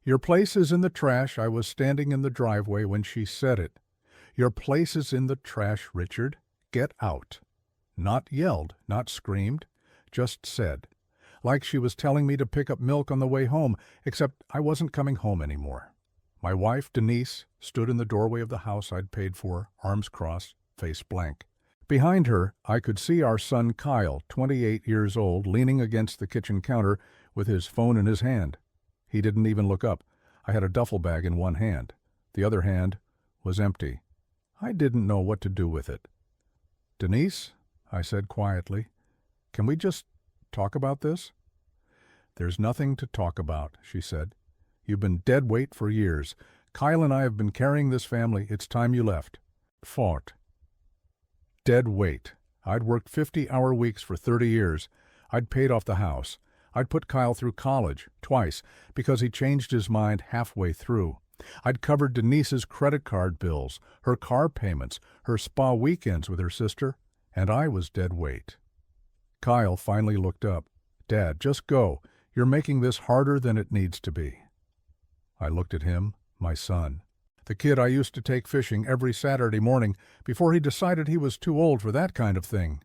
Your place is in the trash. I was standing in the driveway when she said it. Your place is in the trash, Richard. Get out. Not yelled, not screamed, just said. Like she was telling me to pick up milk on the way home, except I wasn't coming home anymore. My wife, Denise, stood in the doorway of the house I'd paid for, arms crossed, face blank. Behind her, I could see our son Kyle, 28 years old, leaning against the kitchen counter with his phone in his hand. He didn't even look up. I had a duffel bag in one hand. The other hand was empty. I didn't know what to do with it. "Denise," I said quietly, "can we just talk about this?" "There's nothing to talk about," she said. "You've been dead weight for years. Kyle and I have been carrying this family. It's time you left." Fought. Dead weight. I'd worked 50-hour weeks for 30 years. I'd paid off the house. I'd put Kyle through college, twice, because he changed his mind halfway through. I'd covered Denise's credit card bills, her car payments, her spa weekends with her sister, and I was dead weight. Kyle finally looked up. "Dad, just go. You're making this harder than it needs to be." I looked at him, my son. The kid I used to take fishing every Saturday morning before he decided he was too old for that kind of thing.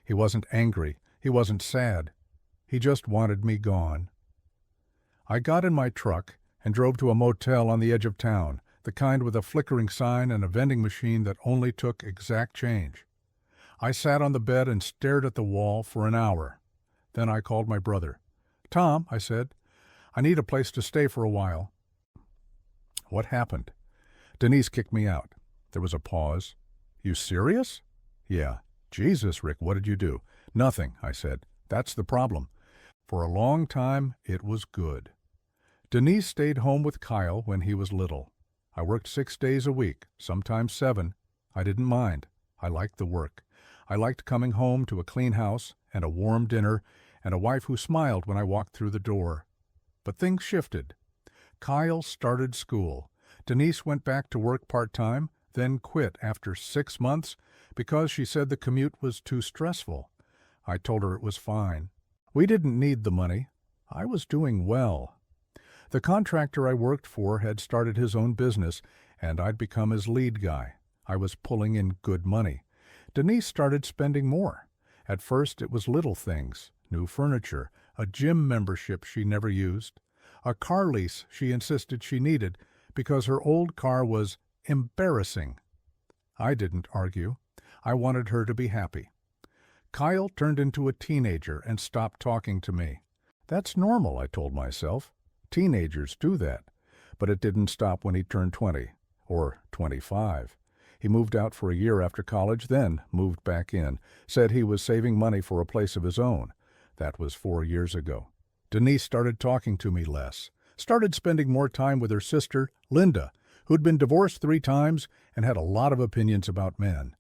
He wasn't angry. He wasn't sad. He just wanted me gone. I got in my truck and drove to a motel on the edge of town, the kind with a flickering sign and a vending machine that only took exact change. I sat on the bed and stared at the wall for an hour. Then I called my brother. "Tom," I said, "I need a place to stay for a while." "What happened?" "Denise kicked me out." There was a pause. "You serious?" "Yeah." "Jesus, Rick, what did you do?" "Nothing," I said. "That's the problem." For a long time, it was good. Denise stayed home with Kyle when he was little. I worked 6 days a week, sometimes 7. I didn't mind. I liked the work. I liked coming home to a clean house and a warm dinner and a wife who smiled when I walked through the door. But things shifted. Kyle started school. Denise went back to work part-time, then quit after 6 months because she said the commute was too stressful. I told her it was fine. We didn't need the money. I was doing well. The contractor I worked for had started his own business, and I'd become his lead guy. I was pulling in good money. Denise started spending more. At first it was little things, new furniture, a gym membership she never used, a car lease she insisted she needed because her old car was embarrassing. I didn't argue. I wanted her to be happy. Kyle turned into a teenager and stopped talking to me. That's normal, I told myself. Teenagers do that. But it didn't stop when he turned 20, or 25. He moved out for a year after college, then moved back in, said he was saving money for a place of his own. That was 4 years ago. Denise started talking to me less, started spending more time with her sister, Linda, who'd been divorced 3 times and had a lot of opinions about men.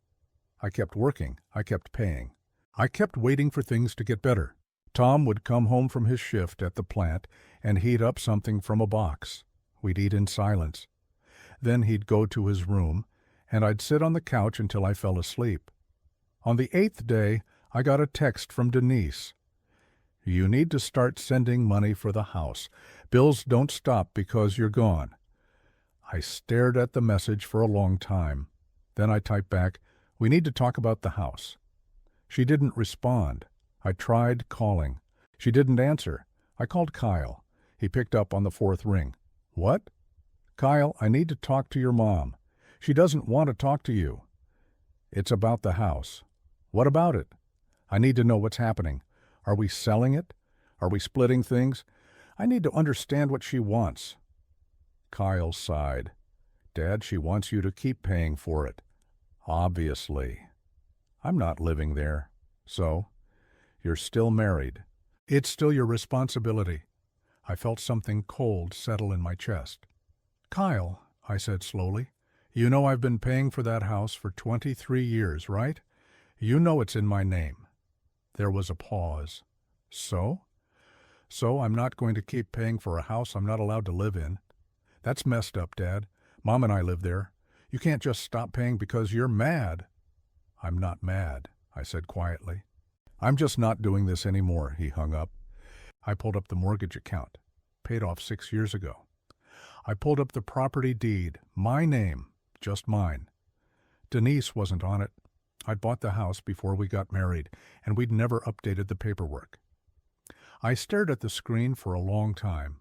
I kept working. I kept paying. I kept waiting for things to get better. Tom would come home from his shift at the plant and heat up something from a box. We'd eat in silence. Then he'd go to his room, and I'd sit on the couch until I fell asleep. On the 8th day, I got a text from Denise. "You need to start sending money for the house. Bills don't stop because you're gone." I stared at the message for a long time. Then I typed back, "We need to talk about the house." She didn't respond. I tried calling. She didn't answer. I called Kyle. He picked up on the 4th ring. "What?" "Kyle, I need to talk to your mom. She doesn't want to talk to you." "It's about the house." "What about it?" "I need to know what's happening. Are we selling it? Are we splitting things? I need to understand what she wants." Kyle sighed. "Dad, she wants you to keep paying for it." "Obviously." "I'm not living there." "So?" "You're still married. It's still your responsibility." I felt something cold settle in my chest. "Kyle," I said slowly, "you know I've been paying for that house for 23 years, right? You know it's in my name." There was a pause. "So?" "So I'm not going to keep paying for a house I'm not allowed to live in. That's messed up, Dad. Mom and I live there. You can't just stop paying because you're mad." "I'm not mad," I said quietly. "I'm just not doing this anymore," he hung up. I pulled up the mortgage account. Paid off 6 years ago. I pulled up the property deed. My name. Just mine. Denise wasn't on it. I'd bought the house before we got married, and we'd never updated the paperwork. I stared at the screen for a long time.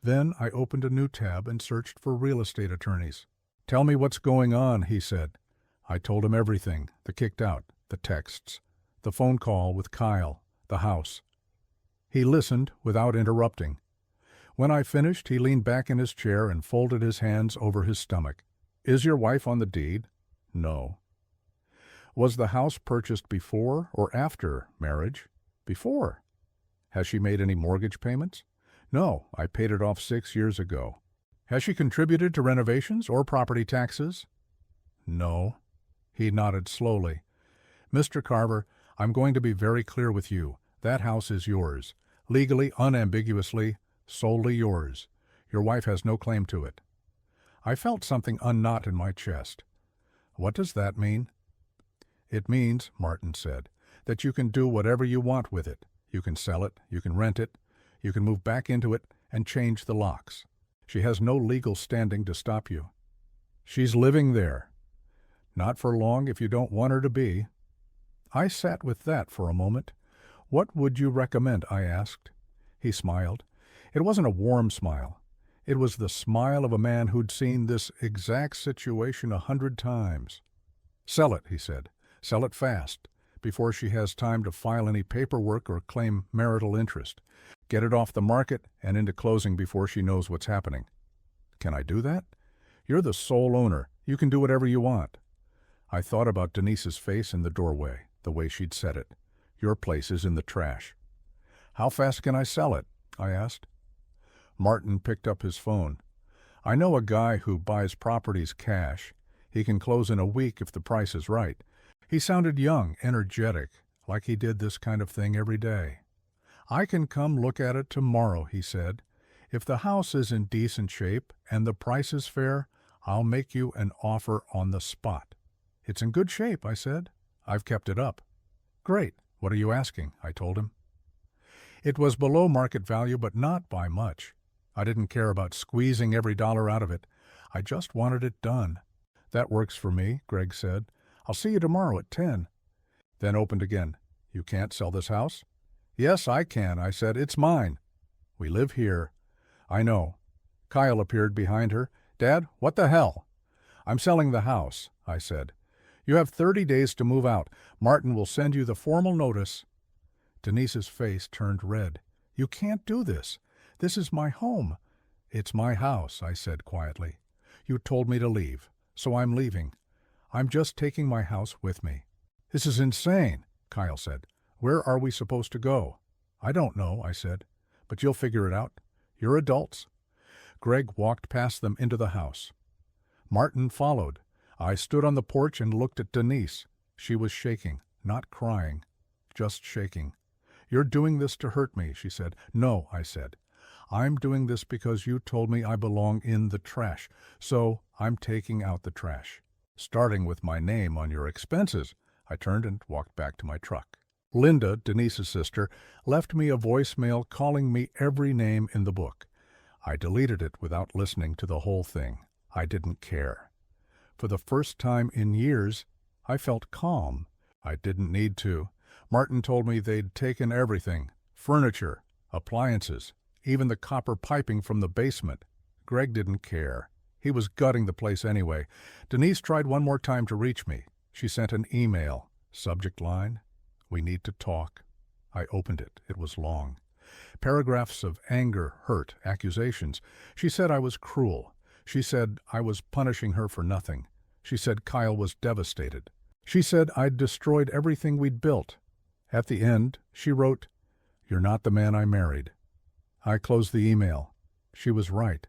Then I opened a new tab and searched for real estate attorneys. "Tell me what's going on," he said. I told him everything, the kicked out, the texts, the phone call with Kyle, the house. He listened without interrupting. When I finished, he leaned back in his chair and folded his hands over his stomach. "Is your wife on the deed?" "No." "Was the house purchased before or after marriage?" "Before." "Has she made any mortgage payments?" "No, I paid it off 6 years ago." "Has she contributed to renovations or property taxes?" "No." He nodded slowly. "Mr. Carver, I'm going to be very clear with you. That house is yours. Legally, unambiguously, solely yours. Your wife has no claim to it." I felt something unknot in my chest. "What does that mean?" "It means," Martin said, "that you can do whatever you want with it. You can sell it, you can rent it, you can move back into it and change the locks. She has no legal standing to stop you." "She's living there." "Not for long if you don't want her to be." I sat with that for a moment. "What would you recommend?" I asked. He smiled. It wasn't a warm smile. It was the smile of a man who'd seen this exact situation 100 times. "Sell it," he said. "Sell it fast, before she has time to file any paperwork or claim marital interest. Get it off the market and into closing before she knows what's happening." "Can I do that?" "You're the sole owner. You can do whatever you want." I thought about Denise's face in the doorway, the way she'd said it. "Your place is in the trash." "How fast can I sell it?" I asked. Martin picked up his phone. "I know a guy who buys properties cash. He can close in a week if the price is right." He sounded young, energetic, like he did this kind of thing every day. "I can come look at it tomorrow," he said. "If the house is in decent shape and the price is fair, I'll make you an offer on the spot." "It's in good shape," I said. "I've kept it up." "Great. What are you asking?" I told him. It was below market value, but not by much. I didn't care about squeezing every dollar out of it. I just wanted it done. "That works for me," Greg said. "I'll see you tomorrow at 10. Then opened again. "You can't sell this house?" "Yes, I can," I said. "It's mine." "We live here." "I know." Kyle appeared behind her. "Dad, what the hell?" "I'm selling the house," I said. "You have 30 days to move out. Martin will send you the formal notice." Denise's face turned red. "You can't do this. This is my home." "It's my house," I said quietly. "You told me to leave, so I'm leaving. I'm just taking my house with me." "This is insane," Kyle said. "Where are we supposed to go?" "I don't know," I said. "But you'll figure it out. You're adults." Greg walked past them into the house. Martin followed. I stood on the porch and looked at Denise. She was shaking, not crying, just shaking. "You're doing this to hurt me," she said. "No," I said. "I'm doing this because you told me I belong in the trash, so I'm taking out the trash. Starting with my name on your expenses." I turned and walked back to my truck. Linda, Denise's sister, left me a voicemail calling me every name in the book. I deleted it without listening to the whole thing. I didn't care. For the first time in years, I felt calm. I didn't need to. Martin told me they'd taken everything: furniture, appliances, even the copper piping from the basement. Greg didn't care. He was gutting the place anyway. Denise tried one more time to reach me. She sent an email. Subject line: "We need to talk." I opened it. It was long. Paragraphs of anger, hurt, accusations. She said I was cruel. She said I was punishing her for nothing. She said Kyle was devastated. She said I'd destroyed everything we'd built. At the end, she wrote, "You're not the man I married." I closed the email. She was right.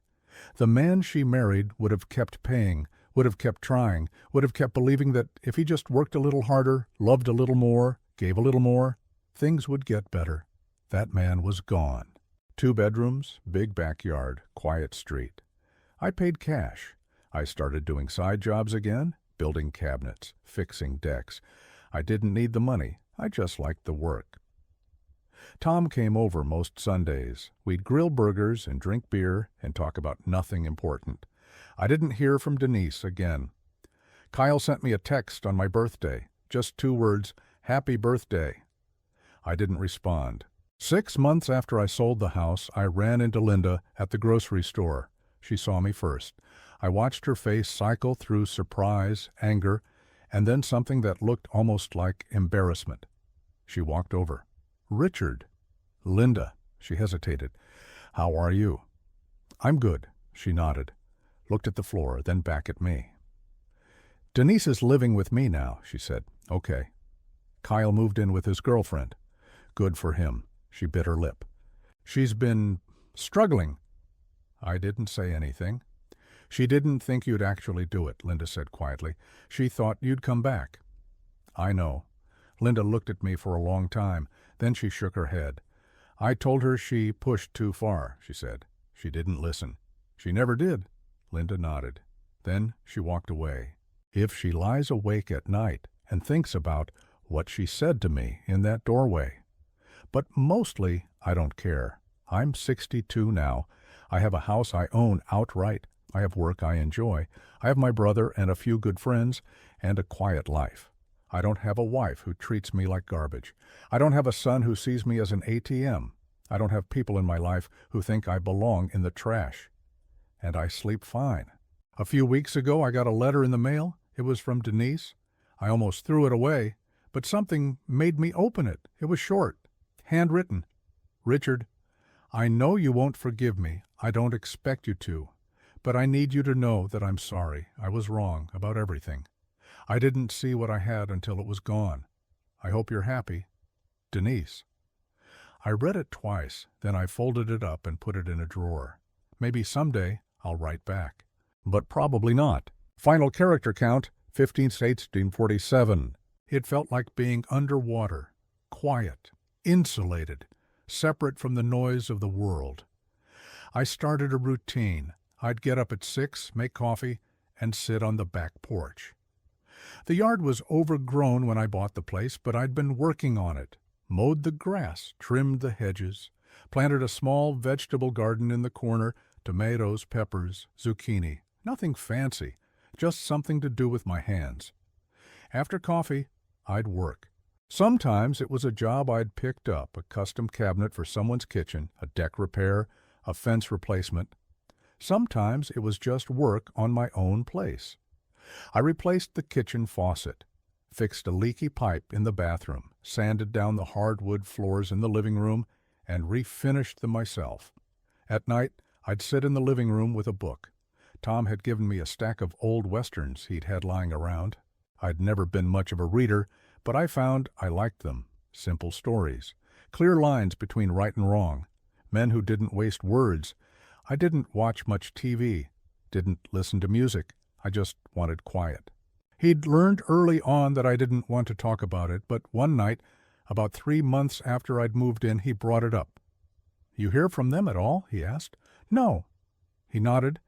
The man she married would have kept paying, would have kept trying, would have kept believing that if he just worked a little harder, loved a little more, gave a little more, things would get better. That man was gone. 2 bedrooms, big backyard, quiet street. I paid cash. I started doing side jobs again, building cabinets, fixing decks. I didn't need the money. I just liked the work. Tom came over most Sundays. We'd grill burgers and drink beer and talk about nothing important. I didn't hear from Denise again. Kyle sent me a text on my birthday. Just 2 words, "Happy birthday." I didn't respond. 6 months after I sold the house, I ran into Linda at the grocery store. She saw me first. I watched her face cycle through surprise, anger, and then something that looked almost like embarrassment. She walked over. "Richard." "Linda." She hesitated. "How are you?" "I'm good." She nodded, looked at the floor, then back at me. "Denise is living with me now," she said. "Okay." "Kyle moved in with his girlfriend." "Good for him." She bit her lip. "She's been struggling." I didn't say anything. "She didn't think you'd actually do it," Linda said quietly. "She thought you'd come back." "I know." Linda looked at me for a long time. Then she shook her head. "I told her she pushed too far," she said. "She didn't listen." "She never did." Linda nodded. Then she walked away. If she lies awake at night and thinks about what she said to me in that doorway. But mostly, I don't care. I'm 62 now. I have a house I own outright. I have work I enjoy. I have my brother and a few good friends, and a quiet life. I don't have a wife who treats me like garbage. I don't have a son who sees me as an ATM. I don't have people in my life who think I belong in the trash. And I sleep fine. A few weeks ago, I got a letter in the mail. It was from Denise. I almost threw it away, but something made me open it. It was short, handwritten. "Richard, I know you won't forgive me. I don't expect you to. But I need you to know that I'm sorry. I was wrong about everything. I didn't see what I had until it was gone. I hope you're happy. Denise." I read it twice, then I folded it up and put it in a drawer. Maybe someday I'll write back. But probably not. Final character count, 15/1847. It felt like being underwater, quiet, insulated, separate from the noise of the world. I started a routine. I'd get up at 6, make coffee, and sit on the back porch. The yard was overgrown when I bought the place, but I'd been working on it. Mowed the grass, trimmed the hedges, planted a small vegetable garden in the corner, tomatoes, peppers, zucchini. Nothing fancy, just something to do with my hands. After coffee, I'd work. Sometimes it was a job I'd picked up, a custom cabinet for someone's kitchen, a deck repair, a fence replacement. Sometimes it was just work on my own place. I replaced the kitchen faucet, fixed a leaky pipe in the bathroom, sanded down the hardwood floors in the living room, and refinished them myself. At night, I'd sit in the living room with a book. Tom had given me a stack of old westerns he'd had lying around. I'd never been much of a reader, but I found I liked them. Simple stories, clear lines between right and wrong, men who didn't waste words. I didn't watch much TV, didn't listen to music. I just wanted quiet. He'd learned early on that I didn't want to talk about it, but one night, about 3 months after I'd moved in, he brought it up. "You hear from them at all?" he asked. "No." He nodded,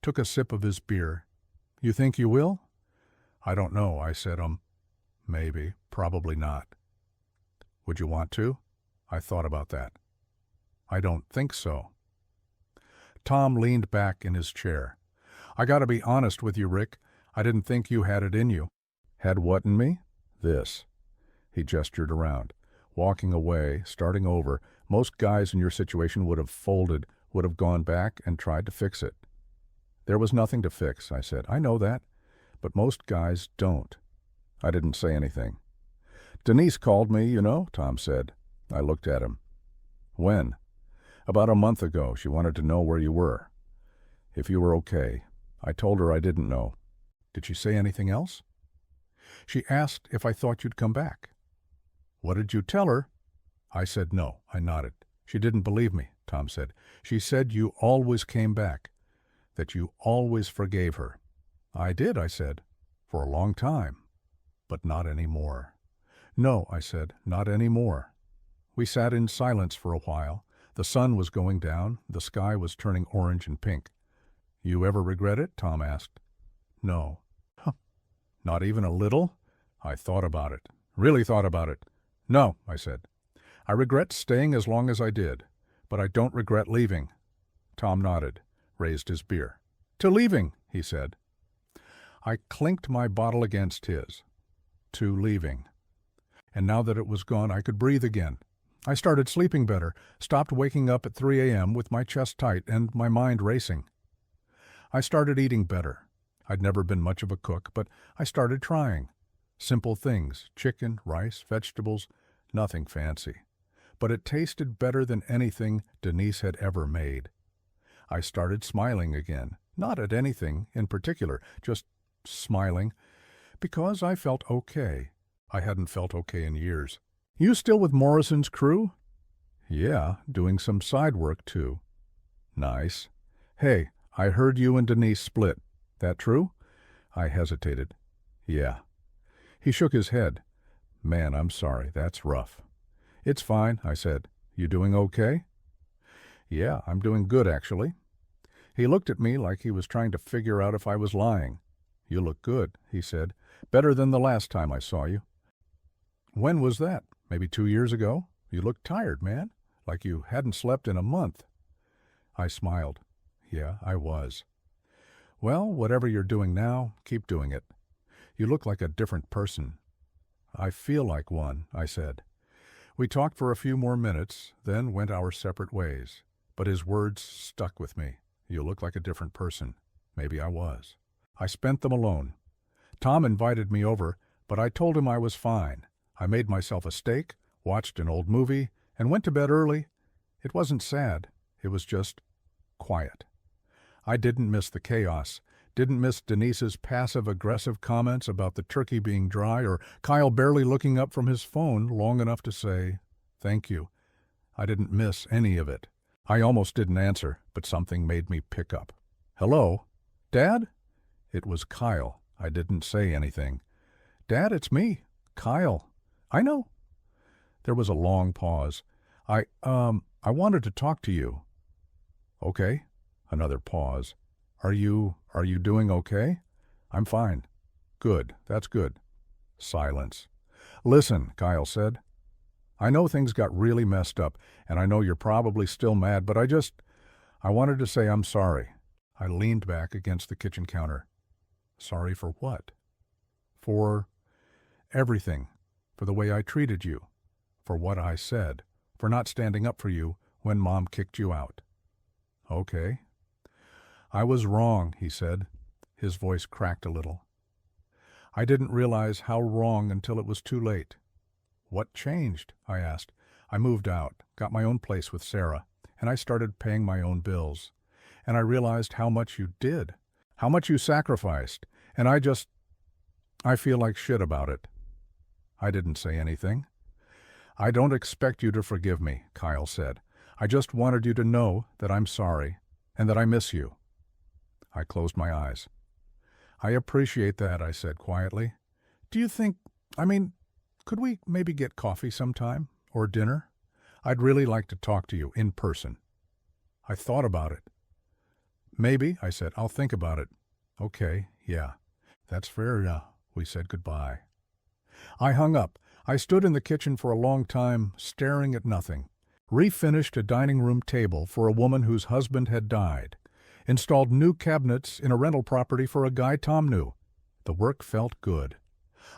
took a sip of his beer. "You think you will?" "I don't know," I said, maybe, probably not." "Would you want to?" I thought about that. "I don't think so." Tom leaned back in his chair. "I gotta be honest with you, Rick. I didn't think you had it in you." "Had what in me?" "This." He gestured around. "Walking away, starting over. Most guys in your situation would have folded, would have gone back and tried to fix it." "There was nothing to fix," I said. "I know that. But most guys don't." I didn't say anything. "Denise called me, you know," Tom said. I looked at him. "When?" "About a month ago. She wanted to know where you were. If you were okay." I told her I didn't know. "Did she say anything else?" "She asked if I thought you'd come back." "What did you tell her?" I said no. I nodded. "She didn't believe me," Tom said. "She said you always came back, that you always forgave her." "I did," I said, "for a long time, but not anymore." "No," I said, "not anymore." We sat in silence for a while. The sun was going down. The sky was turning orange and pink. "You ever regret it?" Tom asked. "No." "Huh. Not even a little?" I thought about it. Really thought about it. "No," I said. I regret staying as long as I did, but I don't regret leaving. Tom nodded, raised his beer. To leaving, he said. I clinked my bottle against his. To leaving. And now that it was gone, I could breathe again. I started sleeping better, stopped waking up at 3 a.m. with my chest tight and my mind racing. I started eating better. I'd never been much of a cook, but I started trying. Simple things, chicken, rice, vegetables, nothing fancy. But it tasted better than anything Denise had ever made. I started smiling again, not at anything in particular, just smiling, because I felt okay. I hadn't felt okay in years. You still with Morrison's crew? Yeah, doing some side work too. Nice. Hey, I heard you and Denise split. That true? I hesitated. Yeah. He shook his head. Man, I'm sorry, that's rough. It's fine, I said. You doing okay? Yeah, I'm doing good, actually. He looked at me like he was trying to figure out if I was lying. You look good, he said. Better than the last time I saw you. When was that? Maybe 2 years ago? You looked tired, man, like you hadn't slept in a month. I smiled. Yeah, I was. Well, whatever you're doing now, keep doing it. You look like a different person. I feel like one, I said. We talked for a few more minutes, then went our separate ways. But his words stuck with me. You look like a different person. Maybe I was. I spent them alone. Tom invited me over, but I told him I was fine. I made myself a steak, watched an old movie, and went to bed early. It wasn't sad. It was just quiet. I didn't miss the chaos. Didn't miss Denise's passive-aggressive comments about the turkey being dry or Kyle barely looking up from his phone long enough to say, thank you. I didn't miss any of it. I almost didn't answer, but something made me pick up. Hello? Dad? It was Kyle. I didn't say anything. Dad, it's me. Kyle. I know. There was a long pause. I wanted to talk to you. Okay. Another pause. Are you doing okay? I'm fine. Good. That's good. Silence. Listen, Kyle said. I know things got really messed up, and I know you're probably still mad, but I wanted to say I'm sorry. I leaned back against the kitchen counter. Sorry for what? For everything. For the way I treated you. For what I said. For not standing up for you when Mom kicked you out. Okay. I was wrong, he said. His voice cracked a little. I didn't realize how wrong until it was too late. What changed? I asked. I moved out, got my own place with Sarah, and I started paying my own bills. And I realized how much you did, how much you sacrificed, and I feel like shit about it. I didn't say anything. I don't expect you to forgive me, Kyle said. I just wanted you to know that I'm sorry and that I miss you. I closed my eyes. I appreciate that, I said quietly. Do you think, could we maybe get coffee sometime? Or dinner? I'd really like to talk to you in person. I thought about it. Maybe, I said. I'll think about it. Okay, yeah. That's fair. We said goodbye. I hung up. I stood in the kitchen for a long time, staring at nothing. Refinished a dining room table for a woman whose husband had died. Installed new cabinets in a rental property for a guy Tom knew. The work felt good.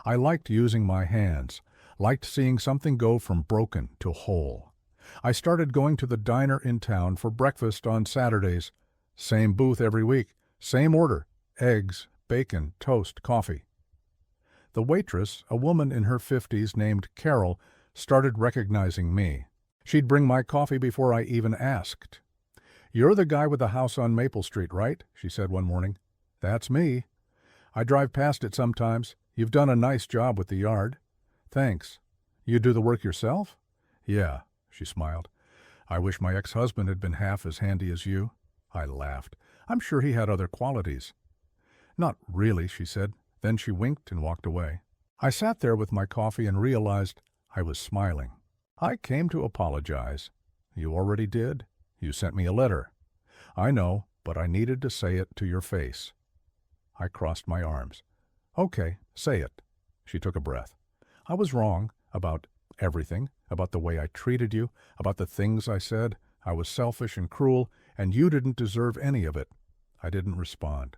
I liked using my hands, liked seeing something go from broken to whole. I started going to the diner in town for breakfast on Saturdays. Same booth every week, same order, eggs, bacon, toast, coffee. The waitress, a woman in her 50s named Carol, started recognizing me. She'd bring my coffee before I even asked. You're the guy with the house on Maple Street, right? She said one morning. That's me. I drive past it sometimes. You've done a nice job with the yard. Thanks. You do the work yourself? Yeah, she smiled. I wish my ex-husband had been half as handy as you. I laughed. I'm sure he had other qualities. Not really, she said. Then she winked and walked away. I sat there with my coffee and realized I was smiling. I came to apologize. You already did. You sent me a letter. I know, but I needed to say it to your face. I crossed my arms. Okay, say it. She took a breath. I was wrong about everything, about the way I treated you, about the things I said. I was selfish and cruel, and you didn't deserve any of it. I didn't respond.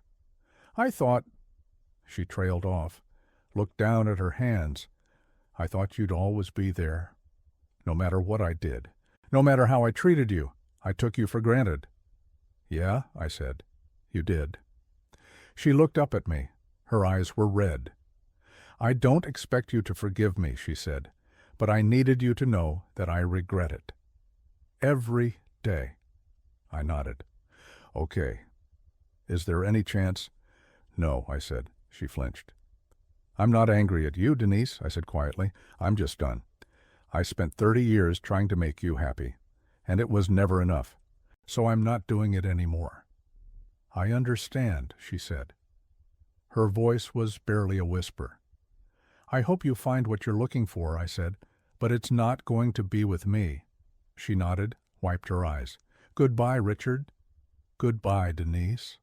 I thought, she trailed off, looked down at her hands. I thought you'd always be there. No matter what I did, no matter how I treated you, I took you for granted. Yeah, I said. You did. She looked up at me. Her eyes were red. I don't expect you to forgive me, she said, but I needed you to know that I regret it. Every day. I nodded. Okay. Is there any chance? No, I said. She flinched. I'm not angry at you, Denise, I said quietly. I'm just done. I spent 30 years trying to make you happy, and it was never enough, so I'm not doing it anymore. I understand, she said. Her voice was barely a whisper. I hope you find what you're looking for, I said, but it's not going to be with me. She nodded, wiped her eyes. Goodbye, Richard. Goodbye, Denise.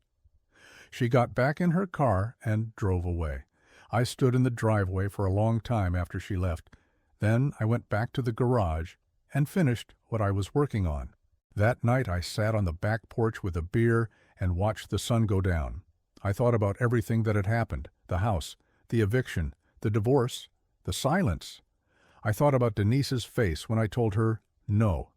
She got back in her car and drove away. I stood in the driveway for a long time after she left. Then I went back to the garage and finished what I was working on. That night I sat on the back porch with a beer and watched the sun go down. I thought about everything that had happened, the house, the eviction, the divorce, the silence. I thought about Denise's face when I told her no.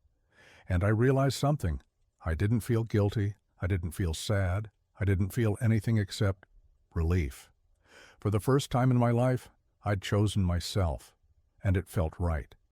And I realized something. I didn't feel guilty. I didn't feel sad. I didn't feel anything except relief. For the first time in my life, I'd chosen myself, and it felt right.